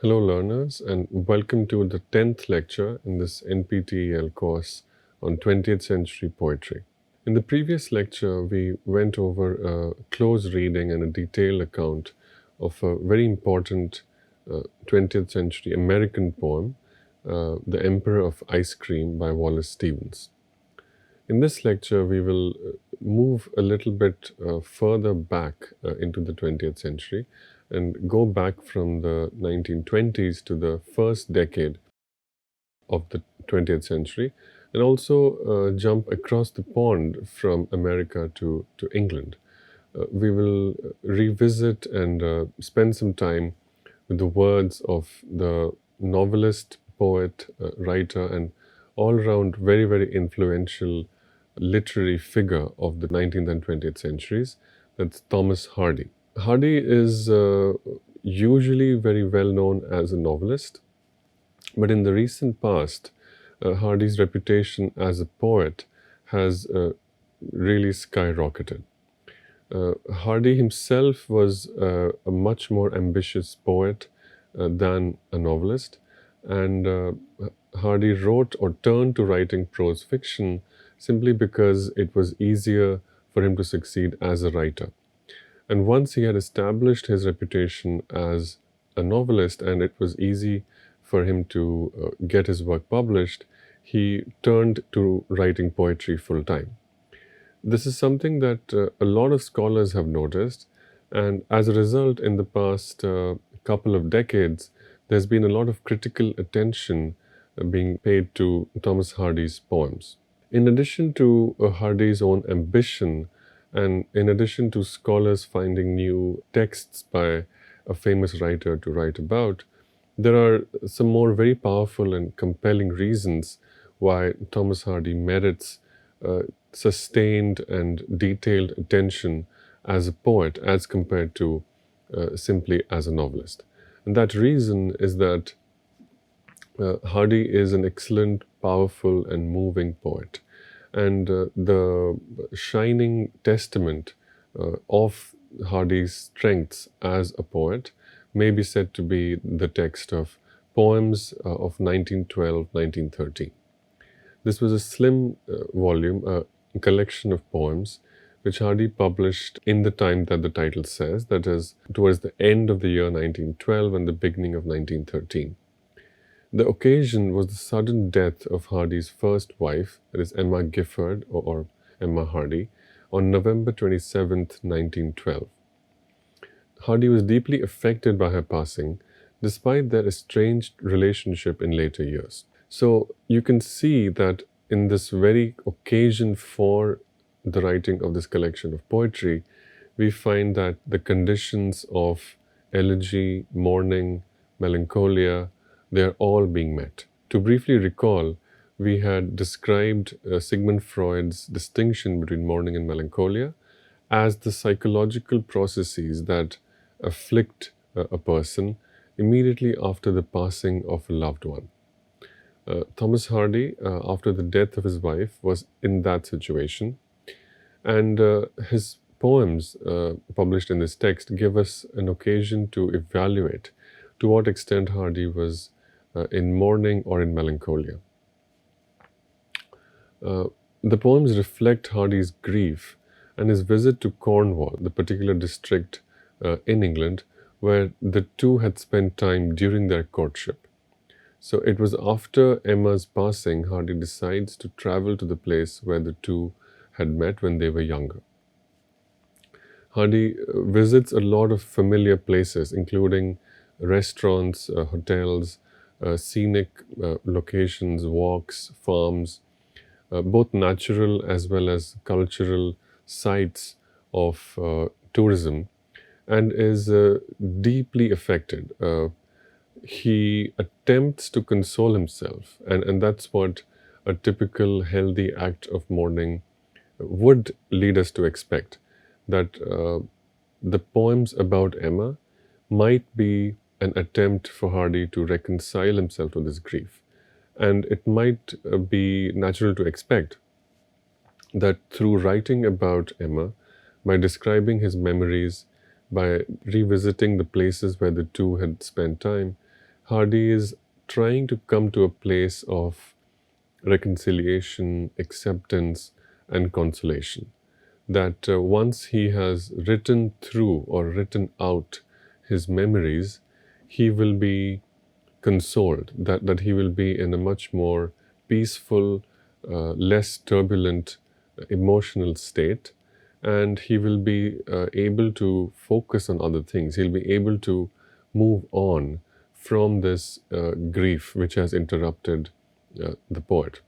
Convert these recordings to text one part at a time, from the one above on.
Hello learners, and welcome to the 10th lecture in this NPTEL course on 20th century poetry. In the previous lecture, we went over a close reading and a detailed account of a very important 20th century American poem, The Emperor of Ice Cream by Wallace Stevens. In this lecture, we will move a little bit further back into the 20th century and go back from the 1920s to the first decade of the 20th century, and also jump across the pond from America to England. We will revisit and spend some time with the words of the novelist, poet, writer, and all-round very, very influential literary figure of the 19th and 20th centuries. That's Thomas Hardy. Hardy is usually very well known as a novelist, but in the recent past, Hardy's reputation as a poet has really skyrocketed. Hardy himself was a much more ambitious poet than a novelist, and Hardy wrote or turned to writing prose fiction simply because it was easier for him to succeed as a writer. And once he had established his reputation as a novelist and it was easy for him to get his work published, he turned to writing poetry full time. This is something that a lot of scholars have noticed, and as a result, in the past couple of decades, there's been a lot of critical attention being paid to Thomas Hardy's poems. In addition to Hardy's own ambition, and in addition to scholars finding new texts by a famous writer to write about, there are some more very powerful and compelling reasons why Thomas Hardy merits sustained and detailed attention as a poet as compared to simply as a novelist. And that reason is that Hardy is an excellent, powerful, and moving poet. And the shining testament of Hardy's strengths as a poet may be said to be the text of Poems of 1912-1913. This was a slim volume, a collection of poems, which Hardy published in the time that the title says, that is, towards the end of the year 1912 and the beginning of 1913. The occasion was the sudden death of Hardy's first wife, that is Emma Gifford or Emma Hardy, on November 27, 1912. Hardy was deeply affected by her passing, despite their estranged relationship in later years. So you can see that in this very occasion for the writing of this collection of poetry, we find that the conditions of elegy, mourning, melancholia, they're all being met. To briefly recall, we had described Sigmund Freud's distinction between mourning and melancholia as the psychological processes that afflict a person immediately after the passing of a loved one. Thomas Hardy, after the death of his wife, was in that situation, and his poems published in this text give us an occasion to evaluate to what extent Hardy was in mourning or in melancholia. The poems reflect Hardy's grief and his visit to Cornwall, the particular district in England where the two had spent time during their courtship. So it was after Emma's passing, Hardy decides to travel to the place where the two had met when they were younger. Hardy visits a lot of familiar places, including restaurants, hotels, scenic locations, walks, farms, both natural as well as cultural sites of tourism, and is deeply affected. He attempts to console himself, and that's what a typical healthy act of mourning would lead us to expect, that the poems about Emma might be an attempt for Hardy to reconcile himself to this grief. And it might be natural to expect that through writing about Emma, by describing his memories, by revisiting the places where the two had spent time, Hardy is trying to come to a place of reconciliation, acceptance, and consolation. That once he has written through or written out his memories, he will be consoled, that he will be in a much more peaceful, less turbulent emotional state, and he will be able to focus on other things. He'll be able to move on from this grief which has interrupted the poet.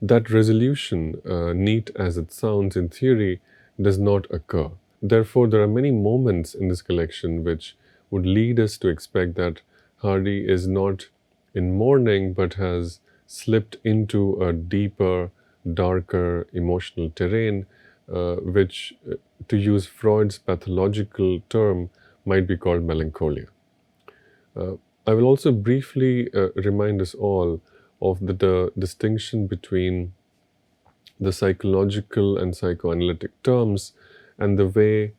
That resolution, neat as it sounds in theory, does not occur. Therefore, there are many moments in this collection which would lead us to expect that Hardy is not in mourning but has slipped into a deeper, darker emotional terrain, which, to use Freud's pathological term, might be called melancholia. I will also briefly remind us all of the distinction between the psychological and psychoanalytic terms and the way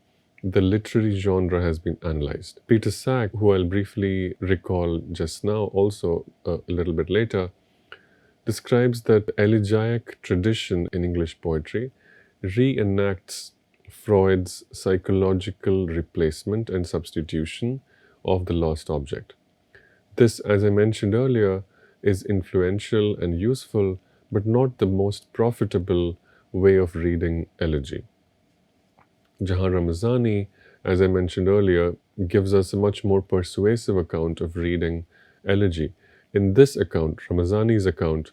the literary genre has been analyzed. Peter Sack, who I'll briefly recall just now, also a little bit later, describes that elegiac tradition in English poetry reenacts Freud's psychological replacement and substitution of the lost object. This, as I mentioned earlier, is influential and useful, but not the most profitable way of reading elegy. Jahan Ramazani, as I mentioned earlier, gives us a much more persuasive account of reading elegy. In this account, Ramazani's account,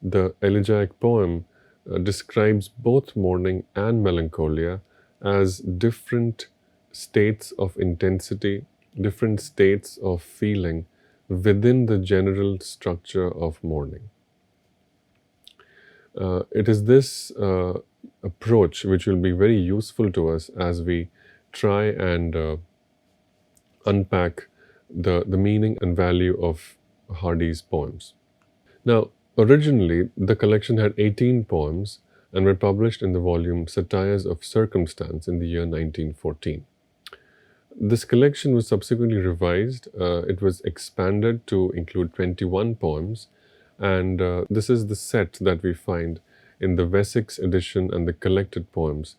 the elegiac poem describes both mourning and melancholia as different states of intensity, different states of feeling within the general structure of mourning. It is this approach which will be very useful to us as we try and unpack the meaning and value of Hardy's poems. Now, originally, the collection had 18 poems and were published in the volume Satires of Circumstance in the year 1914. This collection was subsequently revised. It was expanded to include 21 poems, and this is the set that we find in the Wessex edition and the collected poems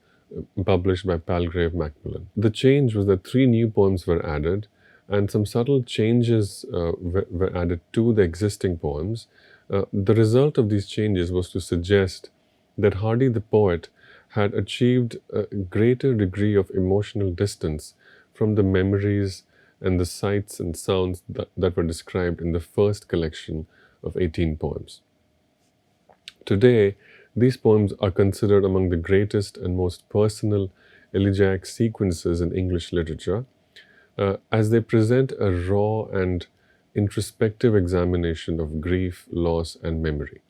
published by Palgrave Macmillan. The change was that 3 new poems were added, and some subtle changes were added to the existing poems. The result of these changes was to suggest that Hardy the poet had achieved a greater degree of emotional distance from the memories and the sights and sounds that were described in the first collection of 18 poems. Today, these poems are considered among the greatest and most personal elegiac sequences in English literature, as they present a raw and introspective examination of grief, loss, and memory.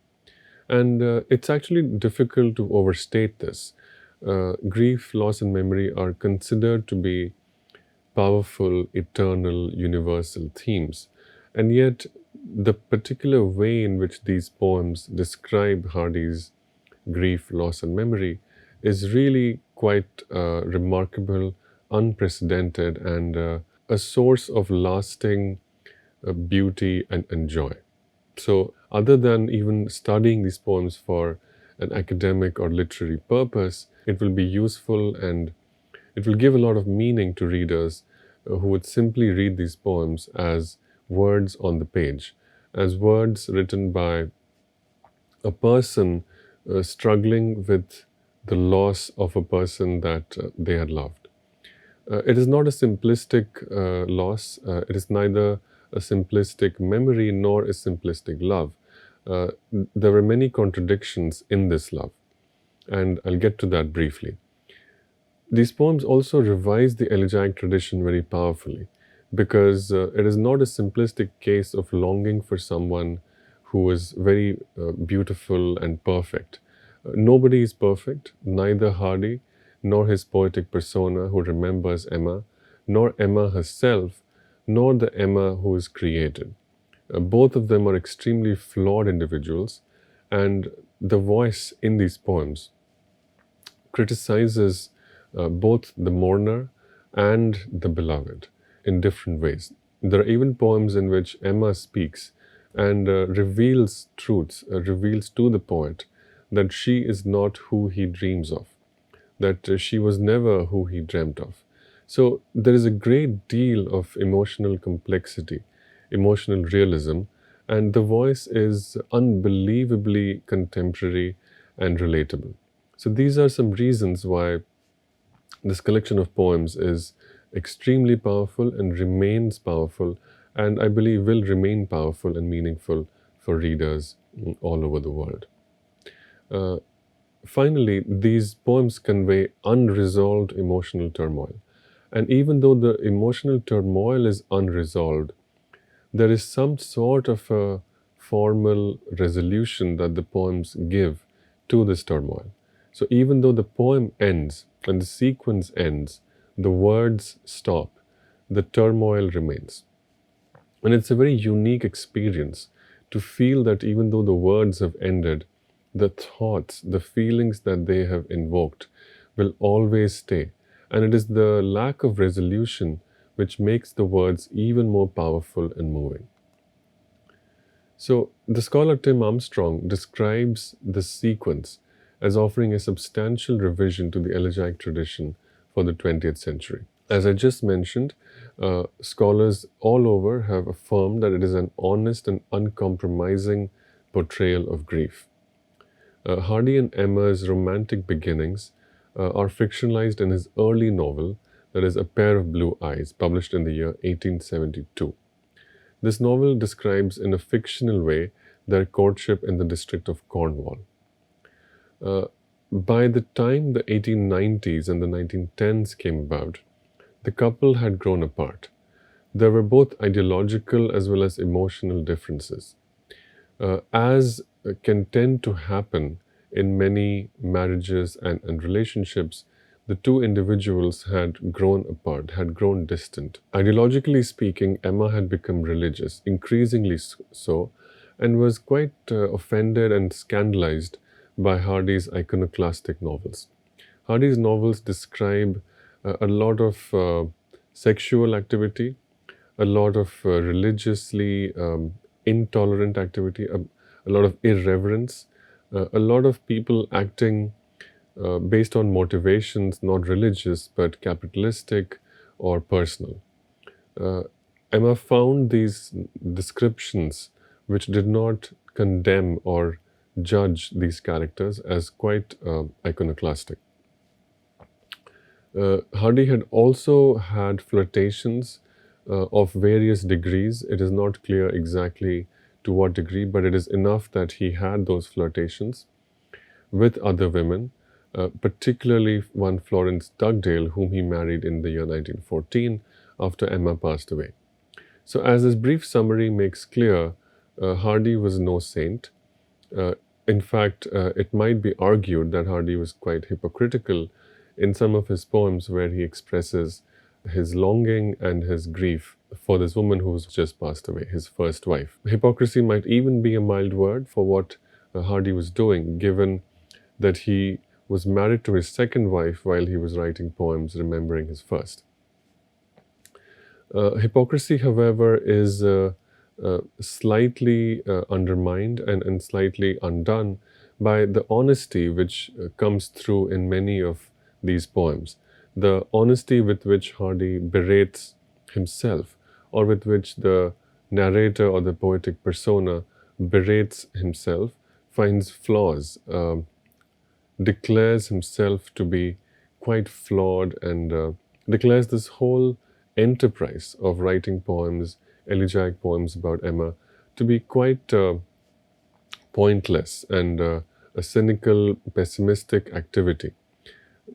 And it's actually difficult to overstate this. Grief, loss, and memory are considered to be powerful, eternal, universal themes. And yet, the particular way in which these poems describe Hardy's grief, loss, and memory is really quite remarkable, unprecedented, and a source of lasting beauty and joy. So, other than even studying these poems for an academic or literary purpose, it will be useful and it will give a lot of meaning to readers who would simply read these poems as words on the page, as words written by a person struggling with the loss of a person that they had loved. It is not a simplistic loss. It is neither a simplistic memory nor a simplistic love. There are many contradictions in this love, and I'll get to that briefly. These poems also revise the elegiac tradition very powerfully, because it is not a simplistic case of longing for someone who is very beautiful and perfect. Nobody is perfect, neither Hardy nor his poetic persona who remembers Emma, nor Emma herself, nor the Emma who is created. Both of them are extremely flawed individuals, and the voice in these poems criticizes both the mourner and the beloved in different ways. There are even poems in which Emma speaks and reveals truths, reveals to the poet that she is not who he dreams of, that she was never who he dreamt of. So there is a great deal of emotional complexity, emotional realism, and the voice is unbelievably contemporary and relatable. So these are some reasons why this collection of poems is extremely powerful and remains powerful, and I believe will remain powerful and meaningful for readers all over the world. Uh, Finally, these poems convey unresolved emotional turmoil. And even though the emotional turmoil is unresolved, there is some sort of a formal resolution that the poems give to this turmoil. So even though the poem ends and the sequence ends, the words stop, the turmoil remains. And it's a very unique experience to feel that even though the words have ended, the thoughts, the feelings that they have invoked will always stay. And it is the lack of resolution which makes the words even more powerful and moving. So, the scholar Tim Armstrong describes this sequence as offering a substantial revision to the elegiac tradition for the 20th century. As I just mentioned, scholars all over have affirmed that it is an honest and uncompromising portrayal of grief. Hardy and Emma's romantic beginnings are fictionalized in his early novel, that is, A Pair of Blue Eyes, published in the year 1872. This novel describes in a fictional way their courtship in the district of Cornwall. Uh, by the time the 1890s and the 1910s came about, the couple had grown apart. There were both ideological as well as emotional differences. As can tend to happen in many marriages and relationships, the two individuals had grown apart, had grown distant. Ideologically speaking, Emma had become religious, increasingly so, and was quite offended and scandalized by Hardy's iconoclastic novels. Hardy's novels describe a lot of sexual activity, a lot of religiously intolerant activity, a lot of irreverence, a lot of people acting based on motivations not religious but capitalistic or personal. Uh, Emma found these descriptions, which did not condemn or judge these characters, as quite iconoclastic. Hardy had also had flirtations of various degrees. It is not clear exactly to what degree, but it is enough that he had those flirtations with other women, particularly one Florence Dugdale, whom he married in the year 1914 after Emma passed away. So, as this brief summary makes clear, Hardy was no saint. Uh, in fact, it might be argued that Hardy was quite hypocritical in some of his poems where he expresses his longing and his grief for this woman who's just passed away, his first wife. Hypocrisy might even be a mild word for what Hardy was doing, given that he was married to his second wife while he was writing poems remembering his first. Hypocrisy, however, is slightly undermined and slightly undone by the honesty which comes through in many of these poems. The honesty with which Hardy berates himself, or with which the narrator or the poetic persona berates himself, finds flaws, declares himself to be quite flawed, and declares this whole enterprise of writing poems, elegiac poems about Emma, to be quite pointless and a cynical, pessimistic activity.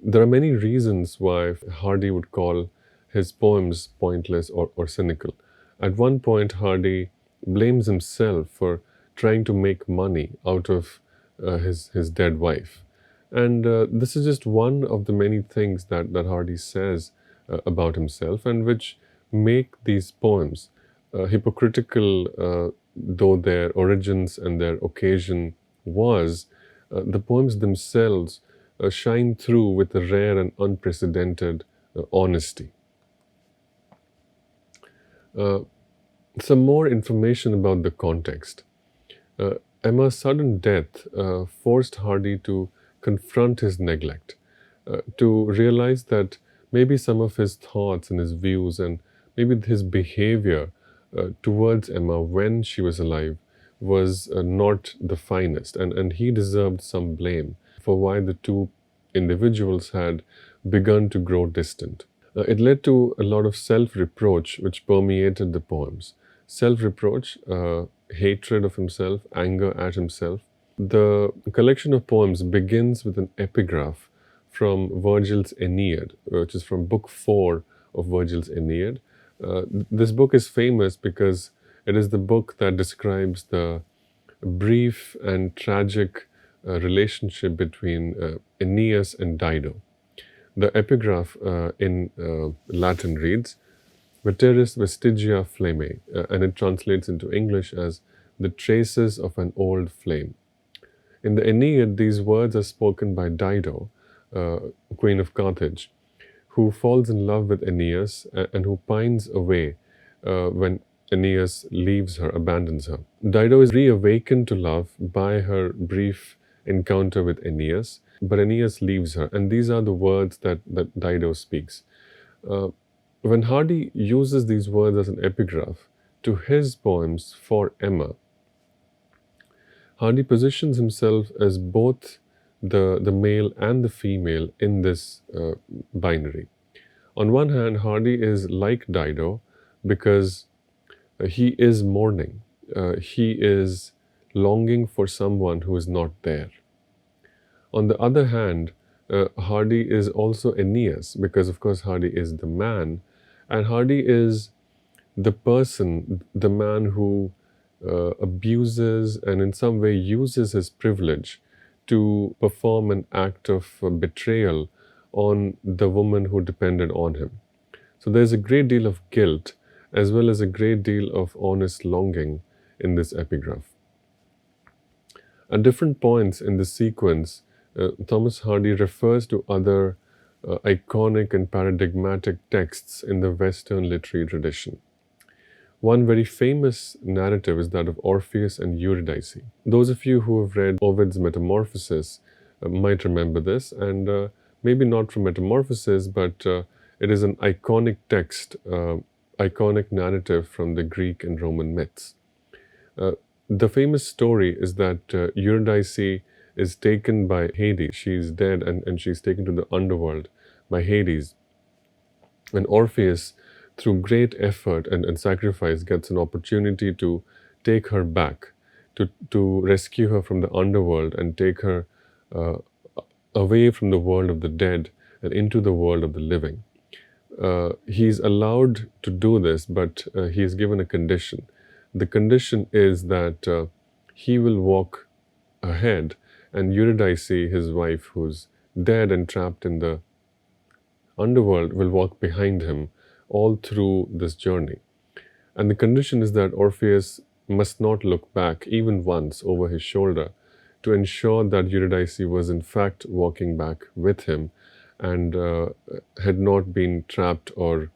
There are many reasons why Hardy would call his poems pointless or cynical. At one point, Hardy blames himself for trying to make money out of his dead wife. And this is just one of the many things that Hardy says about himself, and which make these poems hypocritical, though their origins and their occasion was. The poems themselves shine through with a rare and unprecedented honesty. Some more information about the context. Uh, Emma's sudden death forced Hardy to confront his neglect, to realize that maybe some of his thoughts and his views and maybe his behavior towards Emma when she was alive was not the finest, and he deserved some blame for why the two individuals had begun to grow distant. It led to a lot of self reproach which permeated the poems. Self reproach, hatred of himself, anger at himself. The collection of poems begins with an epigraph from Virgil's Aeneid, which is from Book 4 of Virgil's Aeneid. This book is famous because it is the book that describes the brief and tragic relationship between Aeneas and Dido. The epigraph in Latin reads, Veteris vestigia flame, and it translates into English as the traces of an old flame. In the Aeneid, these words are spoken by Dido, queen of Carthage, who falls in love with Aeneas and who pines away when Aeneas leaves her, abandons her. Dido is reawakened to love by her brief encounter with Aeneas, but Aeneas leaves her, and these are the words that Dido speaks. When Hardy uses these words as an epigraph to his poems for Emma, Hardy positions himself as both the male and the female in this binary. On one hand, Hardy is like Dido because he is mourning. He is longing for someone who is not there. On the other hand, Hardy is also Aeneas because, of course, Hardy is the man, and Hardy is the person, the man who abuses and in some way uses his privilege to perform an act of betrayal on the woman who depended on him. So there's a great deal of guilt as well as a great deal of honest longing in this epigraph. At different points in the sequence, Thomas Hardy refers to other iconic and paradigmatic texts in the Western literary tradition. One very famous narrative is that of Orpheus and Eurydice. Those of you who have read Ovid's Metamorphoses might remember this, and maybe not from Metamorphoses, but it is an iconic text, iconic narrative from the Greek and Roman myths. The famous story is that Eurydice is taken by Hades. She's dead and she's taken to the underworld by Hades. And Orpheus, through great effort and sacrifice, gets an opportunity to take her back, to rescue her from the underworld and take her away from the world of the dead and into the world of the living. He's allowed to do this, but he is given a condition. The condition is that he will walk ahead, and Eurydice, his wife, who's dead and trapped in the underworld, will walk behind him all through this journey. And the condition is that Orpheus must not look back even once over his shoulder to ensure that Eurydice was in fact walking back with him and had not been trapped or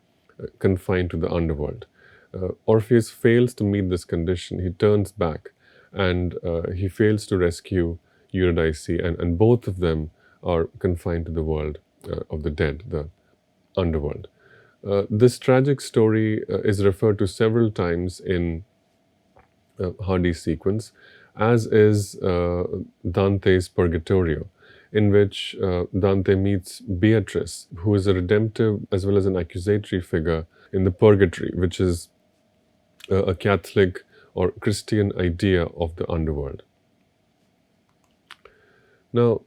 confined to the underworld. Orpheus fails to meet this condition. He turns back and he fails to rescue Eurydice, and both of them are confined to the world of the dead, the underworld. This tragic story is referred to several times in Hardy's sequence, as is Dante's Purgatorio, in which Dante meets Beatrice, who is a redemptive as well as an accusatory figure in the Purgatory, which is a Catholic or Christian idea of the underworld. Now,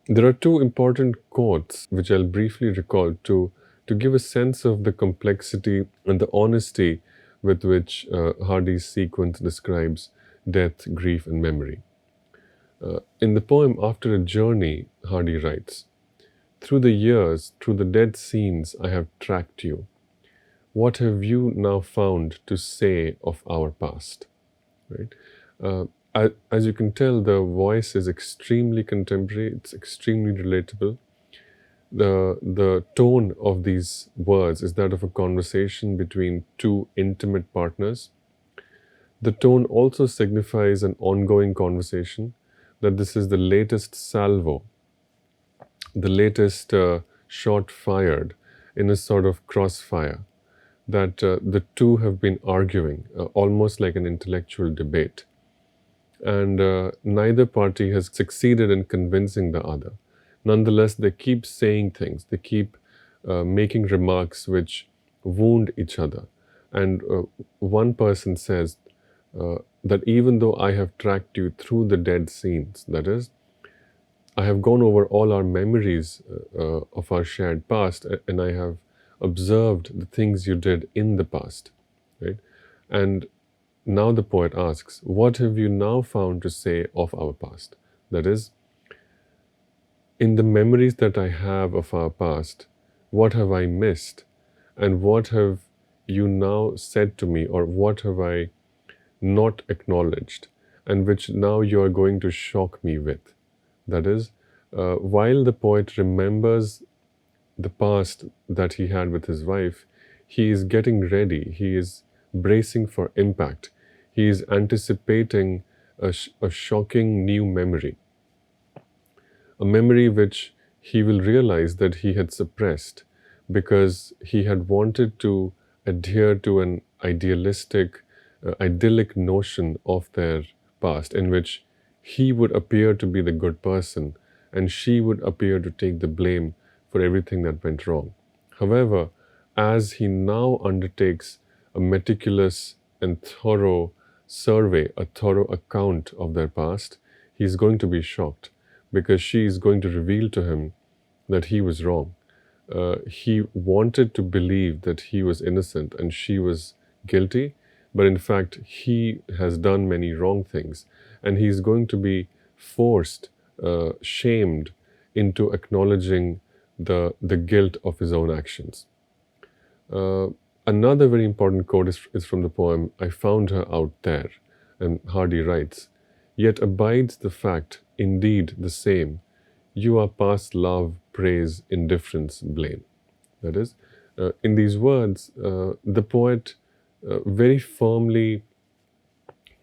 there are two important quotes which I'll briefly recall to give a sense of the complexity and the honesty with which Hardy's sequence describes death, grief, and memory. In the poem After a Journey, Hardy writes, "Through the years, through the dead scenes, I have tracked you. What have you now found to say of our past?" Right? As you can tell, the voice is extremely contemporary, it's extremely relatable. The tone of these words is that of a conversation between two intimate partners. The tone also signifies an ongoing conversation, that this is the latest salvo, the latest shot fired in a sort of crossfire, that the two have been arguing, almost like an intellectual debate. And neither party has succeeded in convincing the other. Nonetheless, they keep saying things, they keep making remarks which wound each other. And one person says that even though I have tracked you through the dead scenes, that is, I have gone over all our memories of our shared past, and I have observed the things you did in the past, right? And now the poet asks, what have you now found to say of our past? That is, in the memories that I have of our past, what have I missed? And what have you now said to me, or what have I not acknowledged, and which now you are going to shock me with? That is, while the poet remembers the past that he had with his wife, he is getting ready, he is bracing for impact, he is anticipating a shocking new memory, a memory which he will realize that he had suppressed because he had wanted to adhere to an idealistic, idyllic notion of their past in which he would appear to be the good person and she would appear to take the blame for everything that went wrong. However, as he now undertakes a meticulous and thorough survey, a thorough account of their past, he is going to be shocked because she is going to reveal to him that he was wrong. He wanted to believe that he was innocent and she was guilty, but in fact, he has done many wrong things, and he's going to be forced, shamed into acknowledging the guilt of his own actions. Another very important quote is from the poem, I found her out there, and Hardy writes, yet abides the fact, indeed the same, you are past love, praise, indifference, blame. That is, in these words, the poet very firmly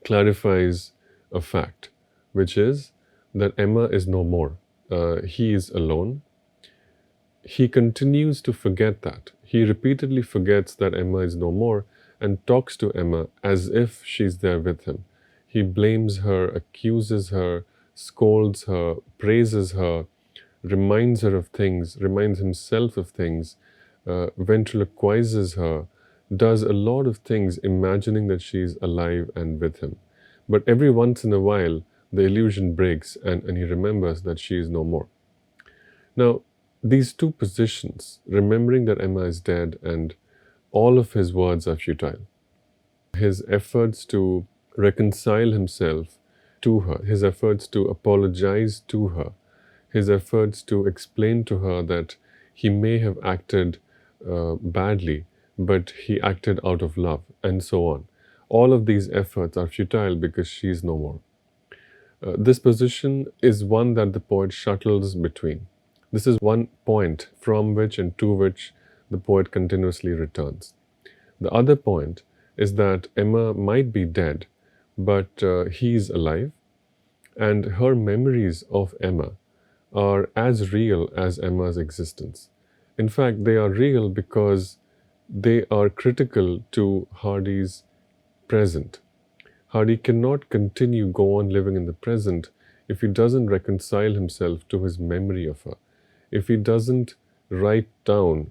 clarifies a fact, which is that Emma is no more. He is alone. He continues to forget that. He repeatedly forgets that Emma is no more and talks to Emma as if she's there with him. He blames her, accuses her, scolds her, praises her, reminds her of things, reminds himself of things, ventriloquizes her, does a lot of things imagining that she's alive and with him. But every once in a while, the illusion breaks and he remembers that she is no more. Now, these two positions, remembering that Emma is dead and all of his words are futile, his efforts to reconcile himself to her, his efforts to apologize to her, his efforts to explain to her that he may have acted badly, but he acted out of love, and so on. All of these efforts are futile because she is no more. This position is one that the poet shuttles between. This is one point from which and to which the poet continuously returns. The other point is that Emma might be dead, but he is alive, and her memories of Emma are as real as Emma's existence. In fact, they are real because they are critical to Hardy's present. Hardy cannot go on living in the present if he doesn't reconcile himself to his memory of her, if he doesn't write down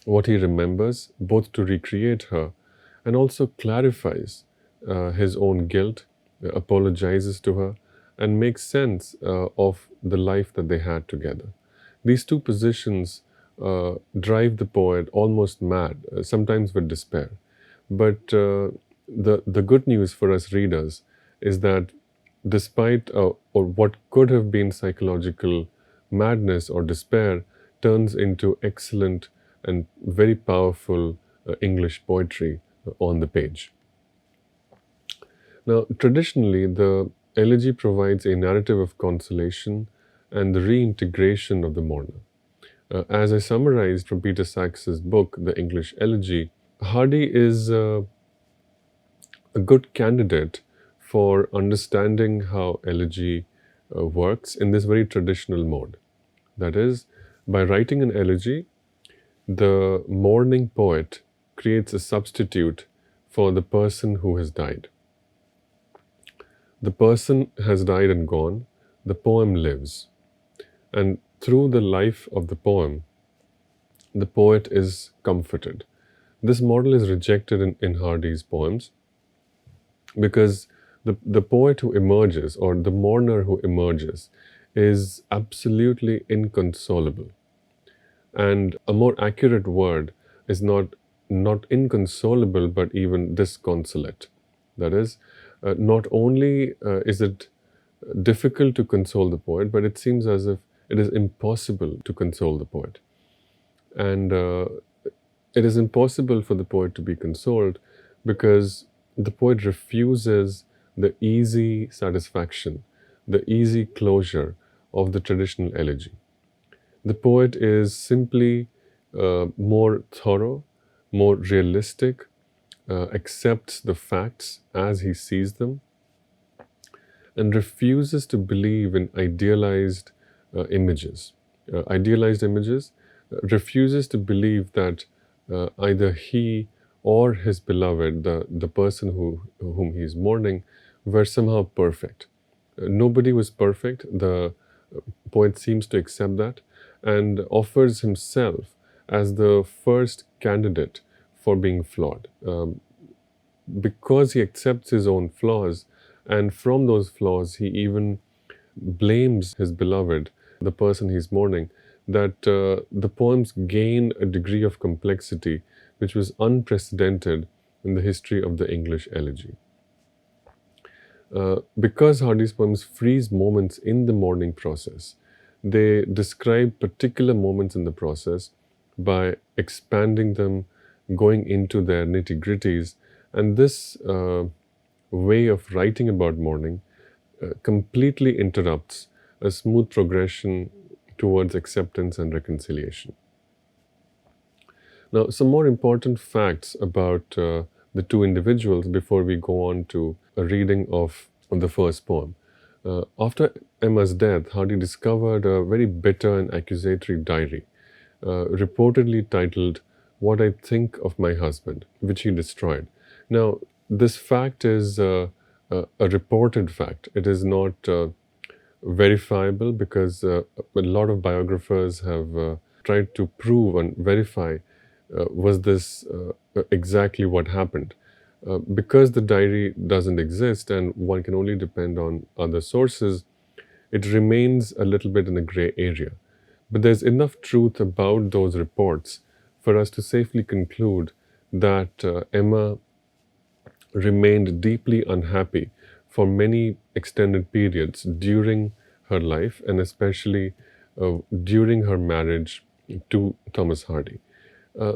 what he remembers, both to recreate her and also clarifies his own guilt, apologizes to her, and makes sense of the life that they had together. These two positions drive the poet almost mad, sometimes with despair. But the good news for us readers is that despite or what could have been psychological madness or despair turns into excellent and very powerful English poetry on the page. Now, traditionally, the elegy provides a narrative of consolation and the reintegration of the mourner. As I summarized from Peter Sacks's book, The English Elegy, Hardy is a good candidate for understanding how elegy works in this very traditional mode. That is, by writing an elegy, the mourning poet creates a substitute for the person who has died. The person has died and gone, the poem lives. And through the life of the poem, the poet is comforted. This model is rejected in Hardy's poems because the poet who emerges or the mourner who emerges is absolutely inconsolable. And a more accurate word is not inconsolable, but even disconsolate. That is, not only is it difficult to console the poet, but it seems as if it is impossible to console the poet. And it is impossible for the poet to be consoled because the poet refuses the easy satisfaction, the easy closure of the traditional elegy. The poet is simply more thorough, more realistic, accepts the facts as he sees them, and refuses to believe in idealized images. Idealized images, refuses to believe that either he or his beloved, the person whom he is mourning, were somehow perfect. Nobody was perfect. The poet seems to accept that and offers himself as the first candidate for being flawed. Because he accepts his own flaws, and from those flaws, he even blames his beloved, the person he's mourning, that the poems gain a degree of complexity which was unprecedented in the history of the English elegy. Because Hardy's poems freeze moments in the mourning process, they describe particular moments in the process by expanding them, going into their nitty-gritties, and this way of writing about mourning completely interrupts a smooth progression towards acceptance and reconciliation. Now, some more important facts about the two individuals before we go on to a reading of the first poem. After Emma's death, Hardy discovered a very bitter and accusatory diary, reportedly titled What I Think of My Husband, which he destroyed. Now, this fact is a reported fact. It is not verifiable because a lot of biographers have tried to prove and verify was this exactly what happened. Because the diary doesn't exist and one can only depend on other sources, it remains a little bit in a gray area. But there's enough truth about those reports for us to safely conclude that Emma remained deeply unhappy for many extended periods during her life and especially during her marriage to Thomas Hardy.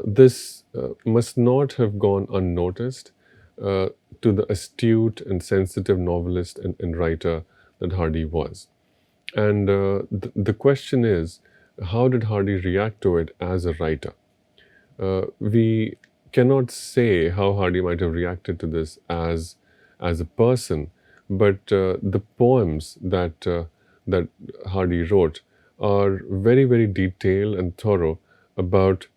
This must not have gone unnoticed to the astute and sensitive novelist and writer that Hardy was. And the question is, how did Hardy react to it as a writer? We cannot say how Hardy might have reacted to this as a person, but the poems that Hardy wrote are very, very detailed and thorough about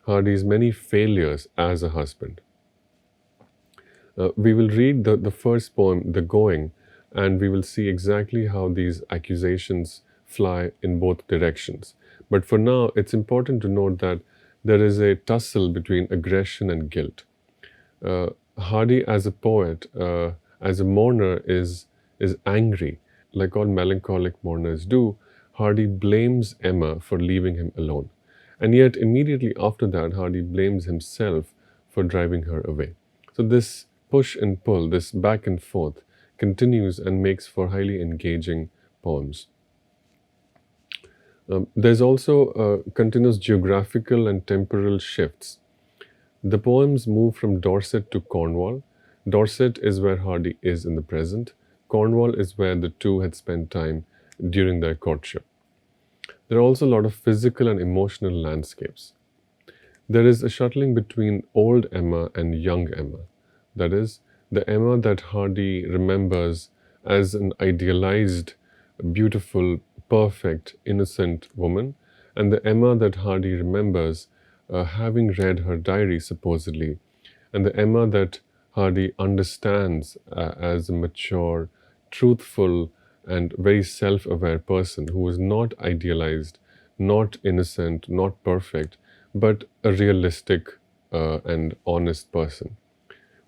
Hardy's many failures as a husband. We will read the first poem, The Going, and we will see exactly how these accusations fly in both directions. But for now, it's important to note that there is a tussle between aggression and guilt. Hardy, as a poet, as a mourner, is angry. Like all melancholic mourners do, Hardy blames Emma for leaving him alone. And yet, immediately after that, Hardy blames himself for driving her away. So this push and pull, this back and forth, continues and makes for highly engaging poems. There's also continuous geographical and temporal shifts. The poems move from Dorset to Cornwall. Dorset is where Hardy is in the present. Cornwall is where the two had spent time during their courtship. There are also a lot of physical and emotional landscapes. There is a shuttling between old Emma and young Emma. That is, the Emma that Hardy remembers as an idealized, beautiful, perfect, innocent woman, and the Emma that Hardy remembers having read her diary supposedly, and the Emma that Hardy understands as a mature, truthful, and very self aware person who was not idealized, not innocent, not perfect, but a realistic and honest person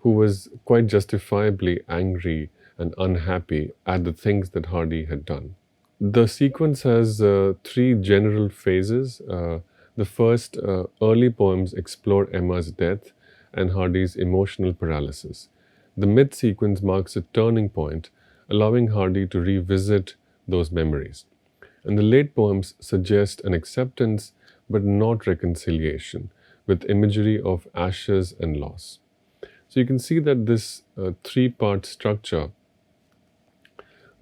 who was quite justifiably angry and unhappy at the things that Hardy had done. The sequence has three general phases. The first, early poems explore Emma's death and Hardy's emotional paralysis. The mid sequence marks a turning point, allowing Hardy to revisit those memories. And the late poems suggest an acceptance but not reconciliation, with imagery of ashes and loss. So you can see that this three-part structure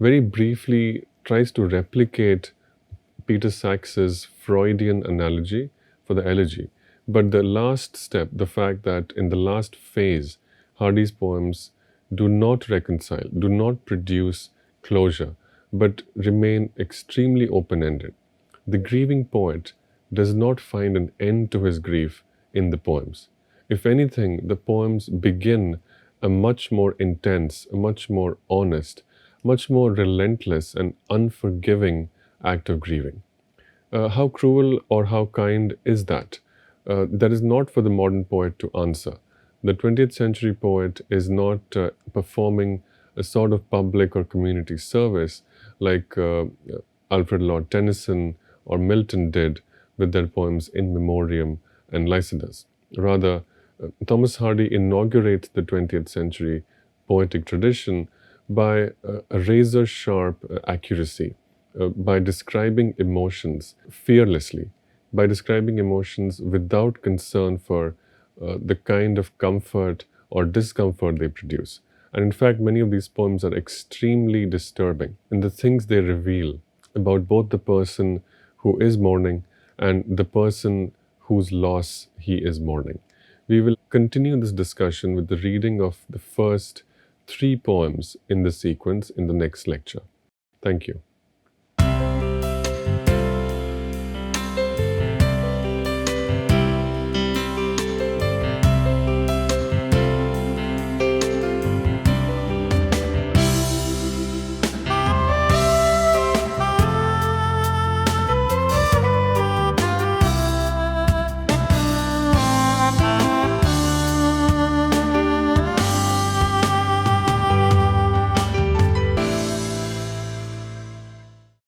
very briefly tries to replicate Peter Sacks's Freudian analogy for the elegy. But the last step, the fact that in the last phase, Hardy's poems do not reconcile, do not produce closure, but remain extremely open ended. The grieving poet does not find an end to his grief in the poems. If anything, the poems begin a much more intense, a much more honest, much more relentless and unforgiving act of grieving. How cruel or how kind is that? That is not for the modern poet to answer. The 20th century poet is not performing a sort of public or community service like Alfred Lord Tennyson or Milton did with their poems In Memoriam and Lycidas. Rather, Thomas Hardy inaugurates the 20th century poetic tradition by a razor sharp accuracy, by describing emotions fearlessly, by describing emotions without concern for the kind of comfort or discomfort they produce. And in fact, many of these poems are extremely disturbing in the things they reveal about both the person who is mourning and the person whose loss he is mourning. We will continue this discussion with the reading of the first three poems in the sequence in the next lecture. Thank you.